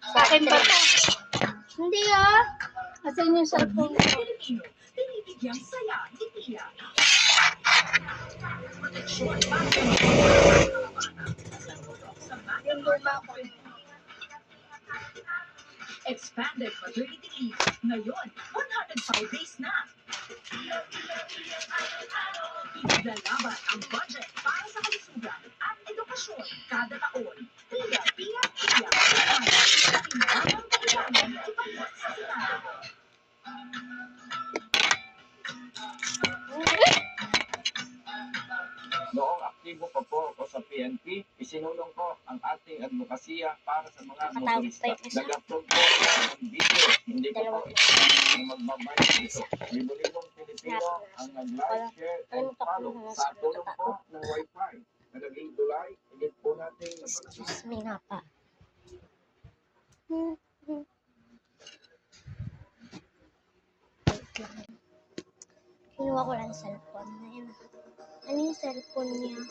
Sa akin ba to? Hindi ah. Asan yung cellphone ko? Binibigyang saya ni Tia. Yung luma ko. Expanded maternity leave. Ngayon, 105 days na. Iglalaban ang budget para sa kalusugan at edukasyon kada taon. Tia, Tia, Tia. Sa tindahan kailangan ipagwas sa sila. Noong aktibo pa po ako sa PNP, isinulong ko ang ating advokasya para sa mga motorista. Nag-upload po ng video, hindi ko po ito magbabayad dito. Libo-libong Pilipino ang nag-like, share, and follow sa tulong po ng Wi-Fi. Na naging tulay, higit po natin Excuse me nga pa. Kinuha ko lang cellphone na yun. Ano yung cellphone niya?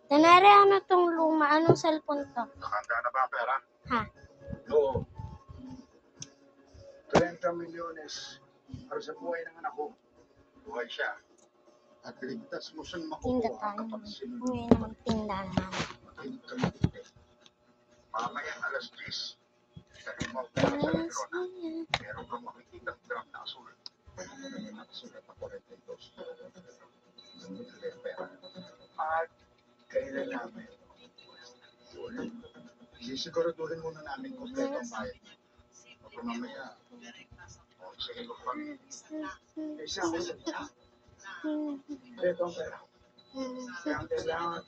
Tanari, ano tong luma? Anong cellphone to? Nakanda na ba ang pera? Ha? Oo. 30 milyones para sa buhay ng anak ko. Buhay siya. At ligtas mo siyang Tinda makukuha tayo. kapag sinunod. Ngayon naman tindahan namin. Makinig ka mabuti. Mamayang alas 10. Dahil mo ang pera sa Verona. Meron kang makikita ng drum na asul. Nakasulat na 42. Nandun sila yung pera. At kailan namin. Sisiguraduhin muna namin kompleto ang bayad. Pag mamaya, sige ko pa. Isa ako sa ito. Kompleto ang pera. Kaya ang kailangan,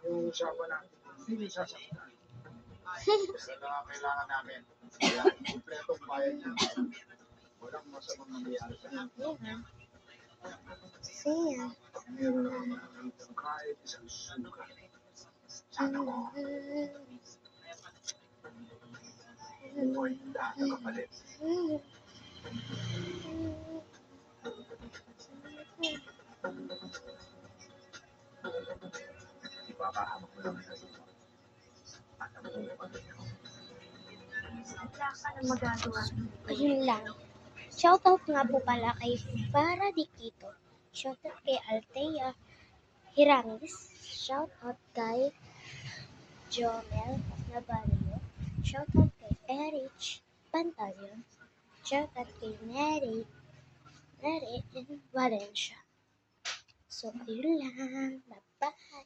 yung usapan natin, hindi sasaktan. Pero na kailangan namin, kaya kompleto ang bayad niya. Walang masamang nangyayari sa akin. Siya. Meron akong nakakita kahit isang suka. Sana ko, buhay lahat ng kapalit. Ipapahamak mo lang sa ito. At ang buong pamilya ko. Wala ka na magagawa. Ayun lang. Shoutout nga po pala kay Farah Diquito. Shoutout kay Althea Hiramis. Shoutout kay Jomel Navarro. Shoutout kay Erich Pantalion. Shoutout kay Neri Valencia. So, ayun lang. Bye-bye.